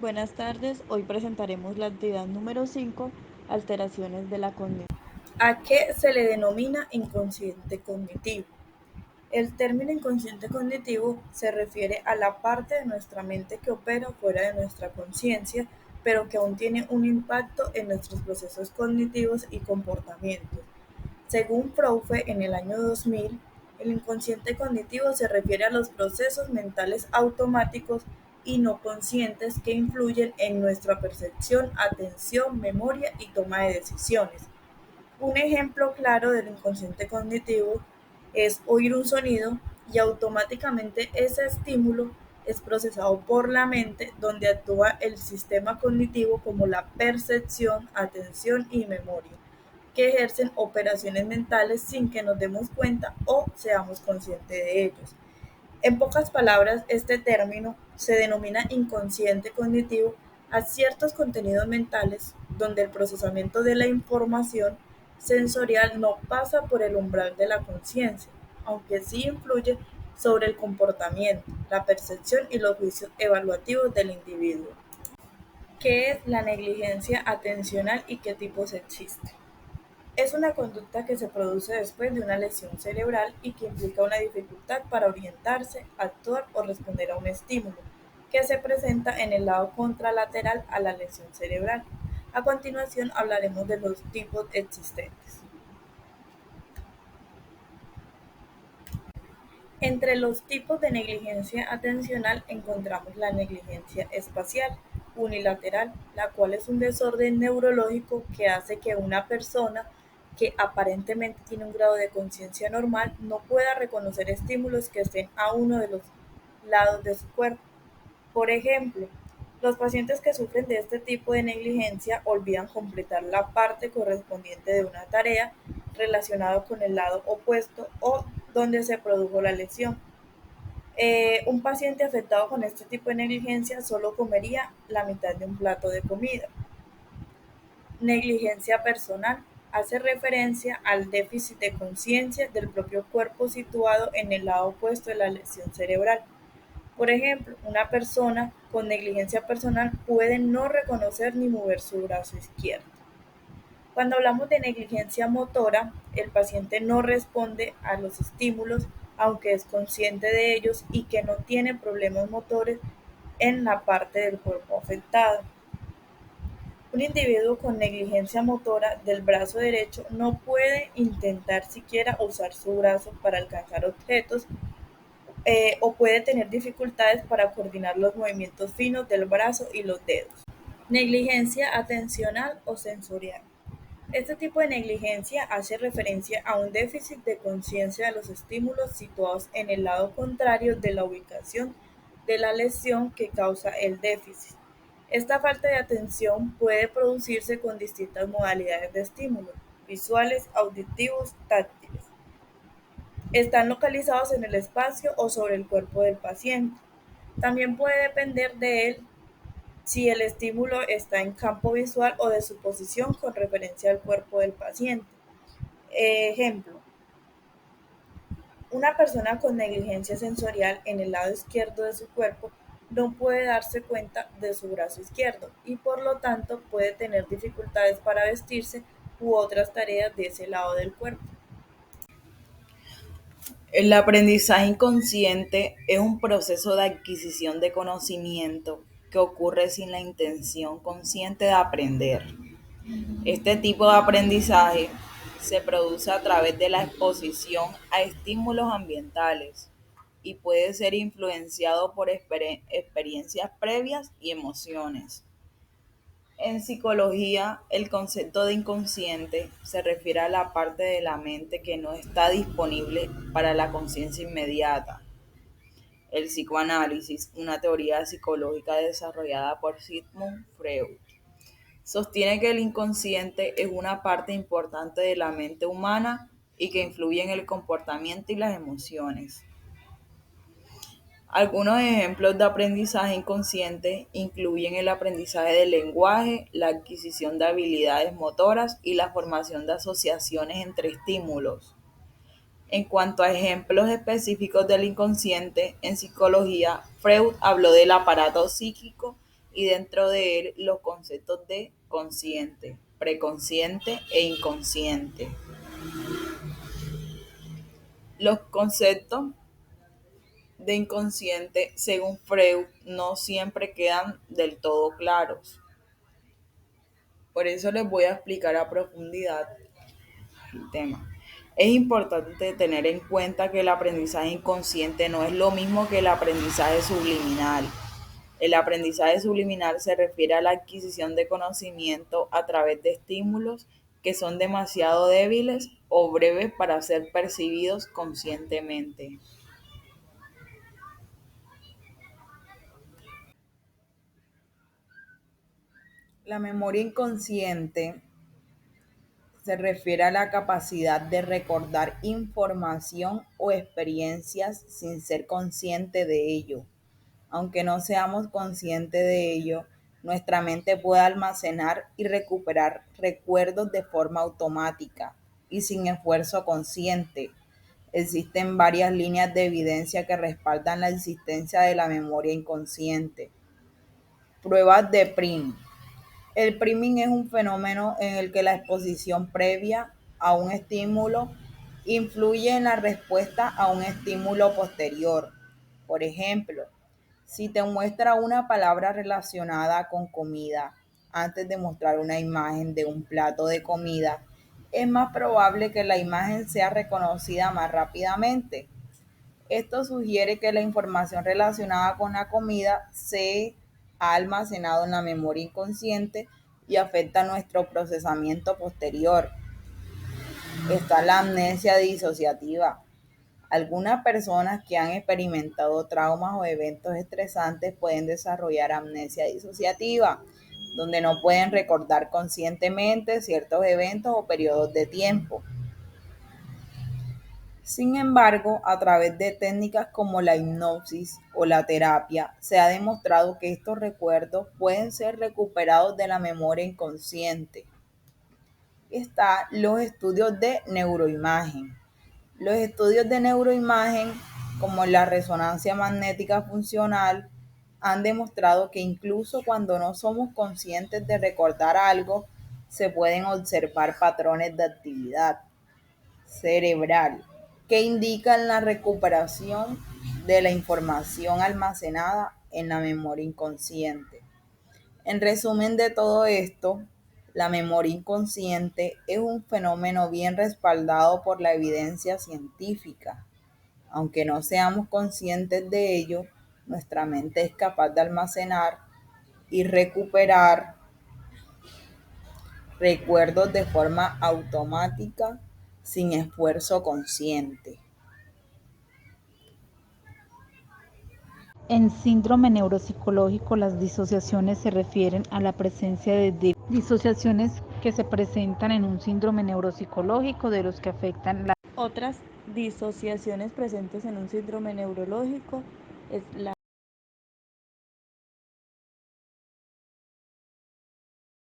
Buenas tardes, hoy presentaremos la actividad número 5, alteraciones de la cognición. ¿A qué se le denomina inconsciente cognitivo? El término inconsciente cognitivo se refiere a la parte de nuestra mente que opera fuera de nuestra conciencia, pero que aún tiene un impacto en nuestros procesos cognitivos y comportamientos. Según Proufe, en el año 2000, el inconsciente cognitivo se refiere a los procesos mentales automáticos y no conscientes que influyen en nuestra percepción, atención, memoria y toma de decisiones. Un ejemplo claro del inconsciente cognitivo es oír un sonido y automáticamente ese estímulo es procesado por la mente, donde actúa el sistema cognitivo como la percepción, atención y memoria, que ejercen operaciones mentales sin que nos demos cuenta o seamos conscientes de ellos. En pocas palabras, este término se denomina inconsciente cognitivo a ciertos contenidos mentales donde el procesamiento de la información sensorial no pasa por el umbral de la conciencia, aunque sí influye sobre el comportamiento, la percepción y los juicios evaluativos del individuo. ¿Qué es la negligencia atencional y qué tipos existen? Es una conducta que se produce después de una lesión cerebral y que implica una dificultad para orientarse, actuar o responder a un estímulo, que se presenta en el lado contralateral a la lesión cerebral. A continuación hablaremos de los tipos existentes. Entre los tipos de negligencia atencional encontramos la negligencia espacial unilateral, la cual es un desorden neurológico que hace que una persona que aparentemente tiene un grado de conciencia normal no pueda reconocer estímulos que estén a uno de los lados de su cuerpo. Por ejemplo, los pacientes que sufren de este tipo de negligencia olvidan completar la parte correspondiente de una tarea relacionada con el lado opuesto o donde se produjo la lesión. Un paciente afectado con este tipo de negligencia solo comería la mitad de un plato de comida. Negligencia personal hace referencia al déficit de conciencia del propio cuerpo situado en el lado opuesto de la lesión cerebral. Por ejemplo, una persona con negligencia personal puede no reconocer ni mover su brazo izquierdo. Cuando hablamos de negligencia motora, el paciente no responde a los estímulos, aunque es consciente de ellos y que no tiene problemas motores en la parte del cuerpo afectada. Un individuo con negligencia motora del brazo derecho no puede intentar siquiera usar su brazo para alcanzar objetos o puede tener dificultades para coordinar los movimientos finos del brazo y los dedos. Negligencia atencional o sensorial. Este tipo de negligencia hace referencia a un déficit de conciencia de los estímulos situados en el lado contrario de la ubicación de la lesión que causa el déficit. Esta falta de atención puede producirse con distintas modalidades de estímulos, visuales, auditivos, táctiles. Están localizados en el espacio o sobre el cuerpo del paciente. También puede depender de él si el estímulo está en campo visual o de su posición con referencia al cuerpo del paciente. Ejemplo, una persona con negligencia sensorial en el lado izquierdo de su cuerpo no puede darse cuenta de su brazo izquierdo y por lo tanto puede tener dificultades para vestirse u otras tareas de ese lado del cuerpo. El aprendizaje inconsciente es un proceso de adquisición de conocimiento que ocurre sin la intención consciente de aprender. Este tipo de aprendizaje se produce a través de la exposición a estímulos ambientales y puede ser influenciado por experiencias previas y emociones. En psicología, el concepto de inconsciente se refiere a la parte de la mente que no está disponible para la conciencia inmediata. El psicoanálisis, una teoría psicológica desarrollada por Sigmund Freud, sostiene que el inconsciente es una parte importante de la mente humana y que influye en el comportamiento y las emociones. Algunos ejemplos de aprendizaje inconsciente incluyen el aprendizaje del lenguaje, la adquisición de habilidades motoras y la formación de asociaciones entre estímulos. En cuanto a ejemplos específicos del inconsciente, en psicología, Freud habló del aparato psíquico y dentro de él los conceptos de consciente, preconsciente e inconsciente. Los conceptos de inconsciente, según Freud, no siempre quedan del todo claros. Por eso les voy a explicar a profundidad el tema. Es importante tener en cuenta que el aprendizaje inconsciente no es lo mismo que el aprendizaje subliminal. El aprendizaje subliminal se refiere a la adquisición de conocimiento a través de estímulos que son demasiado débiles o breves para ser percibidos conscientemente. La memoria inconsciente se refiere a la capacidad de recordar información o experiencias sin ser consciente de ello. Aunque no seamos conscientes de ello, nuestra mente puede almacenar y recuperar recuerdos de forma automática y sin esfuerzo consciente. Existen varias líneas de evidencia que respaldan la existencia de la memoria inconsciente. Pruebas de Prim. El priming es un fenómeno en el que la exposición previa a un estímulo influye en la respuesta a un estímulo posterior. Por ejemplo, si te muestra una palabra relacionada con comida antes de mostrar una imagen de un plato de comida, es más probable que la imagen sea reconocida más rápidamente. Esto sugiere que la información relacionada con la comida se ha almacenado en la memoria inconsciente y afecta nuestro procesamiento posterior. Está la amnesia disociativa. Algunas personas que han experimentado traumas o eventos estresantes pueden desarrollar amnesia disociativa, donde no pueden recordar conscientemente ciertos eventos o periodos de tiempo. Sin embargo, a través de técnicas como la hipnosis o la terapia, se ha demostrado que estos recuerdos pueden ser recuperados de la memoria inconsciente. Están los estudios de neuroimagen. Los estudios de neuroimagen, como la resonancia magnética funcional, han demostrado que incluso cuando no somos conscientes de recordar algo, se pueden observar patrones de actividad cerebral que indican la recuperación de la información almacenada en la memoria inconsciente. En resumen de todo esto, la memoria inconsciente es un fenómeno bien respaldado por la evidencia científica. Aunque no seamos conscientes de ello, nuestra mente es capaz de almacenar y recuperar recuerdos de forma automática sin esfuerzo consciente. En síndrome neuropsicológico, las disociaciones se refieren a la presencia de disociaciones que se presentan en un síndrome neuropsicológico de los que afectan la... Otras disociaciones presentes en un síndrome neurológico es la